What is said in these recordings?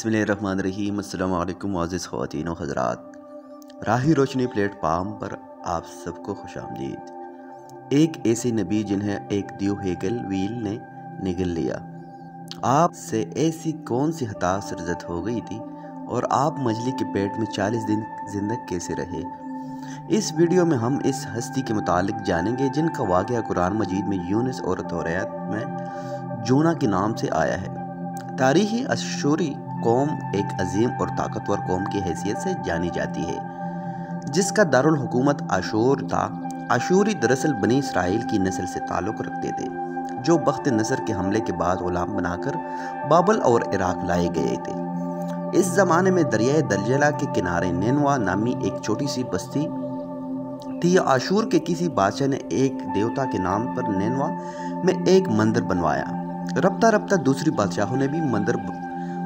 بسم اللہ الرحمن الرحیم۔ السلام علیکم معزز خواتین و حضرات، راہی روشنی پلیٹ فارم پر آپ سب کو خوش آمدید۔ ایک ایسے نبی جنہیں ایک دیو ہیکل ویل نے نگل لیا، آپ سے ایسی کون سی خطا سرزد ہو گئی تھی اور آپ مجلی کے پیٹ میں 40 دن زندہ کیسے رہے؟ اس ویڈیو میں ہم اس ہستی کے متعلق جانیں گے جن کا واقعہ قرآن مجید میں یونس اور توریت میں جونا کے نام سے آیا ہے۔ تاریخی اشوری قوم ایک عظیم اور طاقتور قوم کی حیثیت سے جانی جاتی ہے جس کا دارالحکومت اشور تھا۔ اشوری دراصل بنی اسرائیل کی نسل سے تعلق رکھتے تھے جو بخت نصر کے حملے کے بعد غلام بنا کر بابل اور عراق لائے گئے تھے۔ اس زمانے میں دریائے دجلہ کے کنارے نینوا نامی ایک چھوٹی سی بستی تھی۔ اشور کے کسی بادشاہ نے ایک دیوتا کے نام پر نینوا میں ایک مندر بنوایا۔ رفتہ رفتہ دوسری بادشاہوں نے بھی مندر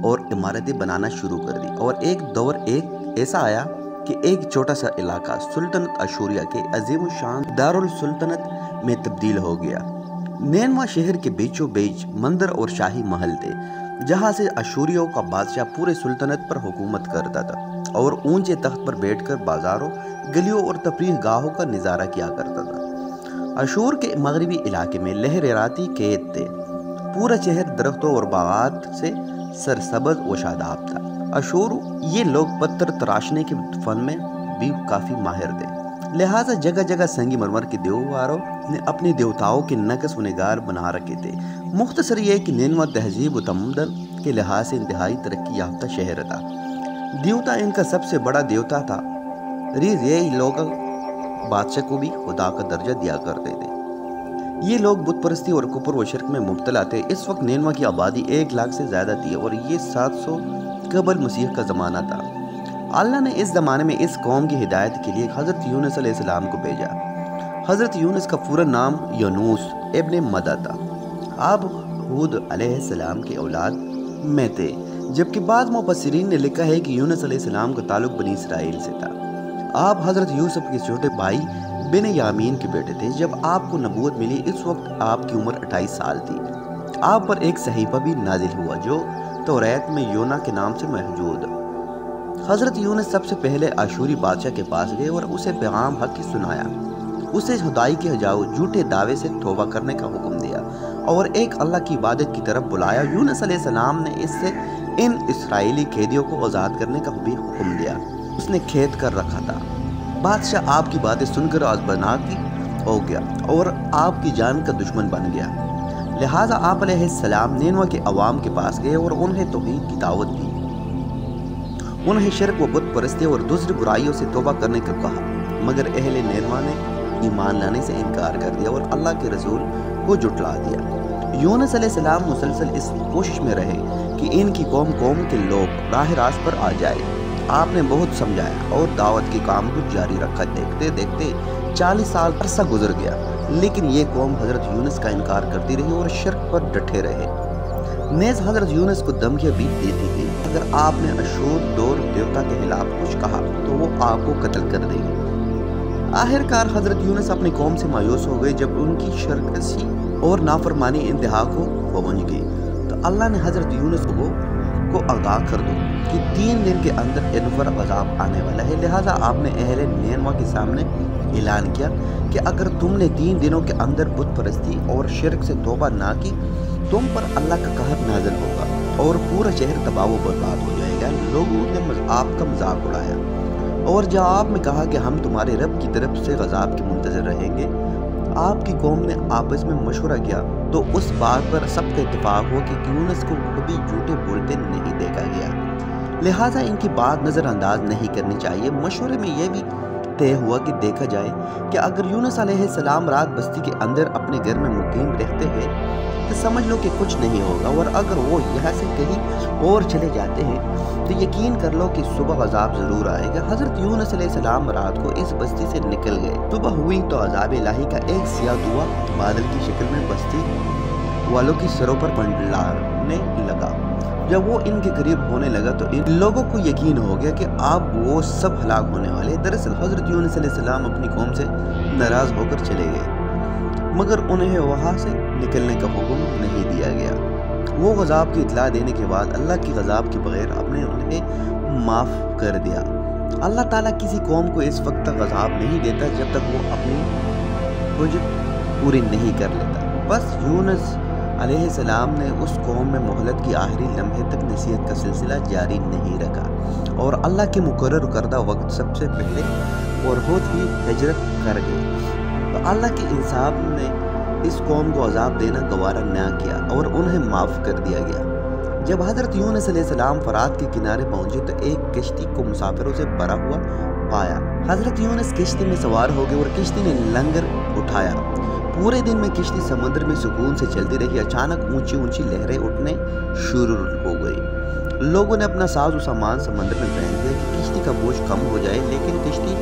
اور عمارتیں بنانا شروع کر دی اور ایک دور ایسا آیا کہ ایک چھوٹا سا علاقہ سلطنت اشوریہ کے عظیم الشان دارالسلطنت میں تبدیل ہو گیا۔ نینوا شہر کے بیچوں بیچ مندر اور شاہی محل تھے جہاں سے اشوریوں کا بادشاہ پورے سلطنت پر حکومت کرتا تھا اور اونچے تخت پر بیٹھ کر بازاروں، گلیوں اور تفریح گاہوں کا نظارہ کیا کرتا تھا۔ اشور کے مغربی علاقے میں لہراتی کھیت تھے، پورا شہر درختوں اور باغات سے سرسبز و شاداب تھا۔ اشور یہ لوگ پتھر تراشنے کے فن میں بھی کافی ماہر تھے، لہٰذا جگہ جگہ سنگ مرمر کے دیواروں نے اپنے دیوتاؤں کے نقش و نگار بنا رکھے تھے۔ مختصر یہ کہ نینوا تہذیب و تمدن کے لحاظ سے انتہائی ترقی یافتہ شہر تھا۔ دیوتا ان کا سب سے بڑا دیوتا تھا۔ یہ لوگ بادشاہ کو بھی خدا کا درجہ دیا کرتے تھے۔ یہ لوگ بت پرستی اور کفر و شرک میں مبتلا تھے۔ اس وقت نینوا کی آبادی 1 لاکھ سے زیادہ تھی اور یہ 700 قبل مسیح کا زمانہ تھا۔ اللہ نے اس زمانے میں اس قوم کی ہدایت کے لیے حضرت یونس علیہ السلام کو بھیجا۔ حضرت یونس کا پورا نام یونوس ابن مدہ تھا۔ آپ ہود علیہ السلام کے اولاد میں تھے، جبکہ بعض مفسرین نے لکھا ہے کہ یونس علیہ السلام کا تعلق بنی اسرائیل سے تھا۔ آپ حضرت یوسف کے چھوٹے بھائی بن یامین کے بیٹے تھے۔ جب آپ کو نبوت ملی اس وقت آپ کی عمر 28 سال تھی۔ آپ پر ایک صحیفہ بھی نازل ہوا جو توریت میں یونا کے نام سے موجود۔ حضرت یونس سب سے پہلے اشوری بادشاہ کے پاس گئے اور اسے پیغام حق کی سنایا۔ اسے خدائی کے جھوٹے دعوے سے توبہ کرنے کا حکم دیا اور ایک اللہ کی عبادت کی طرف بلایا۔ یونس علیہ السلام نے اس سے ان اسرائیلی قیدیوں کو آزاد کرنے کا بھی حکم دیا۔ اس نے قید کر رکھا تھا۔ بادشاہ آپ کی باتیں سن کر آزمناک ہو گیا اور آپ کی جان کا دشمن بن گیا، لہٰذا آپ علیہ السلام نینوا کے عوام کے پاس گئے اور انہیں توحید کی دعوت دی۔ انہیں شرک و بت پرستی اور دوسری برائیوں سے توبہ کرنے کو کہا، مگر اہل نینوا نے ایمان لانے سے انکار کر دیا اور اللہ کے رسول کو جھٹلا دیا۔ یونس علیہ السلام مسلسل اس کوشش میں رہے کہ ان کی قوم کے لوگ راہ راست پر آ جائے۔ آپ نے بہت سمجھایا اور دعوت کے کام کو جاری رکھا۔ دیکھتے دیکھتے 40 سال عرصہ گزر گیا، لیکن یہ قوم حضرت یونس کا انکار کرتی رہی اور شرک پر ڈٹے رہے۔ نیز حضرت یونس کو دھمکیاں بھی دیتی تھی، اگر آپ نے اشور دور دیوتا کے خلاف کچھ کہا تو وہ آپ کو قتل کر دیں گے۔ آخرکار حضرت یونس اپنی قوم سے مایوس ہو گئے۔ جب ان کی شرکشی اور نافرمانی انتہا کو پہنچ گئی تو اللہ نے حضرت یونس کو آگاہ کر دو کہ 3 دن کے اندر ان پر عذاب آنے والا ہے، لہٰذا آپ نے اہل نینوا کے سامنے اعلان کیا کہ اگر تم نے 3 دنوں کے اندر بت پرستی اور شرک سے توبہ نہ کی تم پر اللہ کا قہر نازل ہوگا اور پورا شہر تباہ و برباد ہو جائے گا۔ لوگوں نے آپ کا مذاق اڑایا اور جواب میں کہا کہ ہم تمہارے رب کی طرف سے عذاب کے منتظر رہیں گے۔ آپ کی قوم نے آپس میں مشورہ کیا تو اس بات پر سب کا اتفاق ہوا کہ یونس کو کبھی جھوٹے بولتے نہیں دیکھا گیا، لہٰذا ان کی بات نظر انداز نہیں کرنی چاہیے۔ مشورے میں یہ بھی طے ہوا کہ دیکھا جائے کہ اگر یونس علیہ السلام رات بستی کے اندر اپنے گھر میں مقیم رہتے ہیں تو سمجھ لو کہ کچھ نہیں ہوگا، اور اگر وہ یہاں سے کہیں اور چلے جاتے ہیں تو یقین کر لو کہ صبح عذاب ضرور آئے گا۔ حضرت یونس علیہ السلام رات کو اس بستی سے نکل گئے۔ صبح ہوئی تو عذاب الہی کا ایک سیاہ دھواں بادل کی شکل میں بستی والوں کی سروں پر منڈلانے لگا۔ جب وہ ان کے قریب ہونے لگا تو ان لوگوں کو یقین ہو گیا کہ اب وہ سب ہلاک ہونے والے۔ دراصل حضرت یونس علیہ السلام اپنی قوم سے ناراض ہو کر چلے گئے، مگر انہیں وہاں سے نکلنے کا حکم نہیں دیا گیا۔ وہ غضب کی اطلاع دینے کے بعد اللہ کی غضب کے بغیر اپنے انہیں معاف کر دیا۔ اللہ تعالیٰ کسی قوم کو اس وقت تک غضب نہیں دیتا جب تک وہ اپنی پروجیکٹ پوری نہیں کر لیتا۔ بس یونس علیہ السلام نے اس قوم میں مہلت کی آخری لمحے تک نصیحت کا سلسلہ جاری نہیں رکھا اور اللہ کے مقرر کردہ وقت سب سے پہلے اور خود ہی ہجرت کر گئے۔ تو اللہ کے انصاف نے اس قوم کو عذاب دینا گوارا نہ کیا اور انہیں معاف کر دیا گیا۔ جب حضرت یونس علیہ السلام فرات کے کنارے پہنچے تو ایک کشتی کو مسافروں سے بھرا ہوا پایا۔ حضرت یونس کشتی میں سوار ہو گئے اور کشتی نے لنگر اٹھایا۔ پورے دن میں کشتی سمندر میں سکون سے چلتی رہی۔ اچانک اونچی اونچی لہریں اٹھنے شروع ہو گئی۔ لوگوں نے اپنا ساز و سامان سمندر میں پھینک دیا کہ کشتی کا بوجھ کم ہو جائے، لیکن کشتی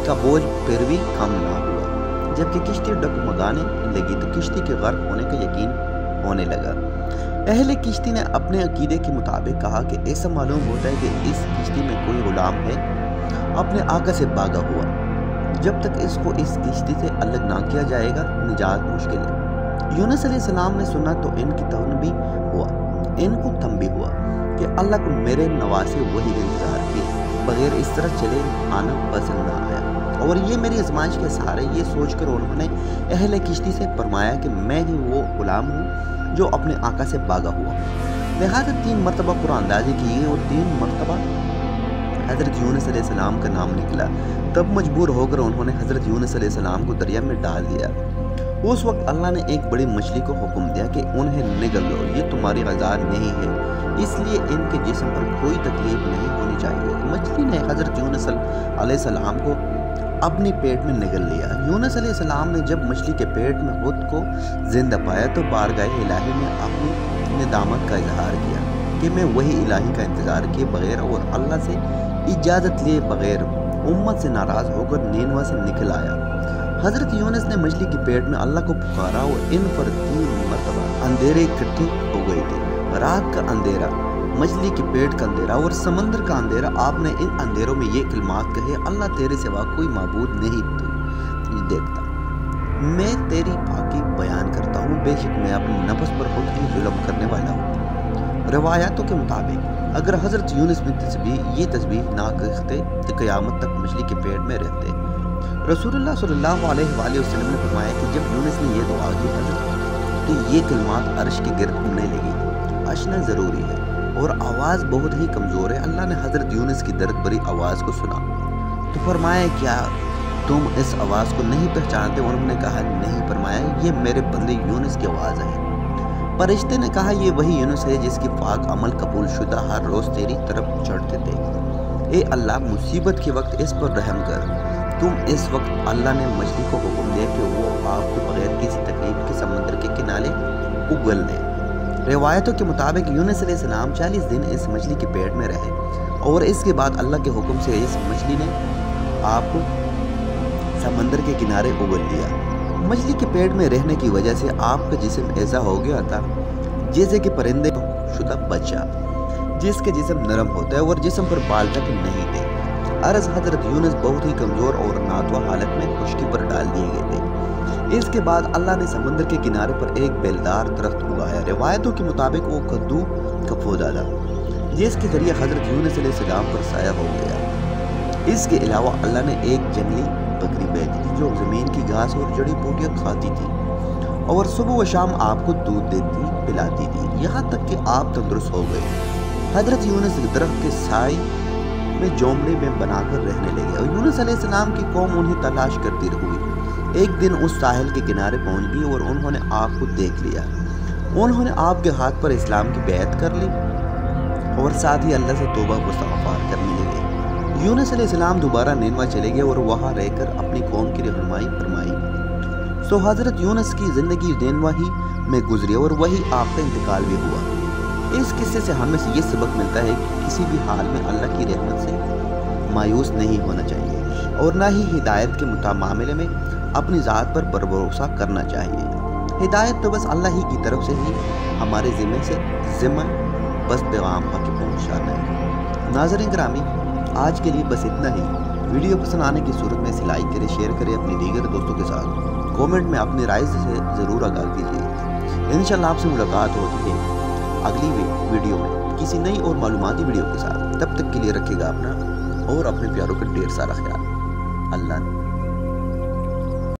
کا بوجھ پھر بھی کم نہ ہوا۔ جبکہ کشتی ڈگمگانے لگی تو کشتی کے غرق ہونے کا یقین ہونے لگا۔ اہل کشتی نے اپنے عقیدے کے مطابق کہا کہ ایسا معلوم ہوتا ہے کہ اس کشتی میں کوئی غلام ہے اپنے آقا سے بھاگا ہوا۔ جب تک اس کو اس کشتی سے الگ نہ کیا جائے گا نجات مشکل ہے۔ یونس علیہ السلام نے سنا تو ان کو تنبیہ ہوا کہ اللہ کو میرے نواسے وہی انتظار کیے بغیر اس طرح چلے آنا پسند نہ آیا، اور یہ میری آزمائش کے سہارے۔ یہ سوچ کر انہوں نے اہل کشتی سے فرمایا کہ میں ہی وہ غلام ہوں جو اپنے آقا سے بھاگا ہوا۔ لہٰذا 3 مرتبہ قرآن اندازی کی گئی اور 3 مرتبہ حضرت یونس علیہ السلام کا نام نکلا۔ تب مجبور ہو کر انہوں نے حضرت یونس علیہ السلام کو دریا میں ڈال دیا۔ اس وقت اللہ نے ایک بڑی مچھلی کو حکم دیا کہ انہیں نگل لو، یہ تمہاری غذا نہیں ہے، اس لیے ان کے جسم پر کوئی تکلیف نہیں ہونی چاہیے۔ مچھلی نے حضرت یونس علیہ السلام کو اپنی پیٹ میں نگل لیا۔ یونس علیہ السلام نے جب مچھلی کے پیٹ میں خود کو زندہ پایا تو بارگاہ الہی میں اپنی ندامت کا اظہار کیا کہ میں وہی الہی کا انتظار کیے بغیر اور اللہ سے اجازت لیے بغیر امت سے ناراض ہو کر نینوا سے نکل آیا۔ حضرت یونس نے مچھلی کے پیٹ میں اللہ کو پکارا اور ان پر 3 مرتبہ اندھیرے اکٹھے ہو گئے تھے۔ رات کا اندھیرا، مچھلی کے پیٹ کا اندھیرا اور سمندر کا اندھیرا۔ آپ نے ان اندھیروں میں یہ کلمات کہے، اللہ تیرے سوا کوئی معبود نہیں دیکھتا، میں تیری پاکی بیان کرتا ہوں، بے شک میں اپنے نفس پر خود ہی ظلم کرنے والا ہوں۔ روایاتوں کے مطابق اگر حضرت یونس یہ تسبیح نہ کرتے تو قیامت تک مچھلی کے پیٹ میں رہتے۔ رسول اللہ صلی اللہ علیہ وآلہ وسلم نے فرمایا کہ جب یونس نے یہ دعا کی حضرت تو یہ کلمات عرش کے گرد گھومنے لگی۔ اشنا ضروری ہے اور آواز بہت ہی کمزور ہے۔ اللہ نے حضرت یونس کی درد بھری آواز کو سنا تو فرمایا کیا تم اس آواز کو نہیں پہچانتے؟ انہوں نے کہا نہیں۔ فرمایا یہ میرے بندے یونس کی آواز ہے۔ فرشتے نے کہا یہ وہی یونس ہے جس کی پاک عمل قبول شدہ ہر روز تیری طرف چڑھتے تھے۔ اے اللہ مصیبت کے وقت اس پر رحم کر۔ تم اس وقت اللہ نے مچھلی کو حکم دیا کہ وہ آپ کے بغیر کسی تکلیف کے سمندر کے کنارے اگل دے۔ روایتوں کے مطابق یونس علیہ السلام 40 دن اس مچھلی کے پیٹ میں رہے اور اس کے بعد اللہ کے حکم سے اس مچھلی نے آپ کو سمندر کے کنارے اگل دیا۔ مچھلی کے پیٹ میں رہنے کی وجہ سے آپ کا جسم ایسا ہو گیا تھا جیسے کہ پرندے شدہ بچہ جس کے جسم نرم ہوتا ہے اور جسم پر بال تک نہیں تھے۔ عرض حضرت یونس بہت ہی کمزور اور ناتواں حالت میں خشکی پر ڈال دیے گئے تھے۔ اس کے بعد اللہ نے سمندر کے کنارے پر ایک بیلدار درخت اگایا۔ روایتوں کے مطابق وہ کدو کا پودا تھا جس کے ذریعے حضرت یونس علیہ السلام پر سایہ ہو گیا۔ اس کے علاوہ اللہ نے ایک جنگلی بکری بھیج دی جو زمین کی گھاس اور جڑی بوٹیاں کھاتی تھی اور صبح و شام آپ کو دودھ دیتی پلاتی تھی یہاں تک کہ آپ تندرست ہو گئے۔ حضرت یونس درخت کے سائے میں جومڑے میں بنا کر رہنے لگے اور یونس علیہ السلام کی قوم انہیں تلاش کرتی رہی۔ ایک دن اس ساحل کے کنارے پہنچ گئی اور انہوں نے آپ کو دیکھ لیا۔ انہوں نے آپ کے ہاتھ پر اسلام کی بیعت کر لی اور ساتھ ہی اللہ سے توبہ و استغفار کرنے لگے۔ یونس علیہ السلام دوبارہ نینوا چلے گئے اور وہاں رہ کر اپنی قوم کی رہنمائی فرمائی۔ سو حضرت یونس کی زندگی نینوا ہی میں گزری اور وہی آپ کا انتقال بھی ہوا۔ اس قصے سے ہمیں یہ سبق ملتا ہے کہ کسی بھی حال میں اللہ کی رحمت سے مایوس نہیں ہونا چاہیے اور نہ ہی ہدایت کے معاملے میں اپنی ذات پر بھروسہ کرنا چاہیے۔ ہدایت تو بس اللہ ہی کی طرف سے ہی ہمارے ذمہ بس پیغام حق پہنچانا ہے۔ ناظرین گرامی آج کے لیے بس اتنا ہی۔ ویڈیو پسند آنے کی صورت میں اسے لائک کریں، شیئر کریں اپنے دیگر دوستوں کے ساتھ۔ کومنٹ میں اپنی رائے سے ضرور آگاہ کیجیے۔ انشاءاللہ آپ سے ملاقات ہوتی ہے اگلی ویڈیو میں کسی نئی اور معلوماتی ویڈیو کے ساتھ. تب تک کے لیے رکھے گا اپنا اور اپنے پیاروں کا ڈھیر سارا خیال. اللہ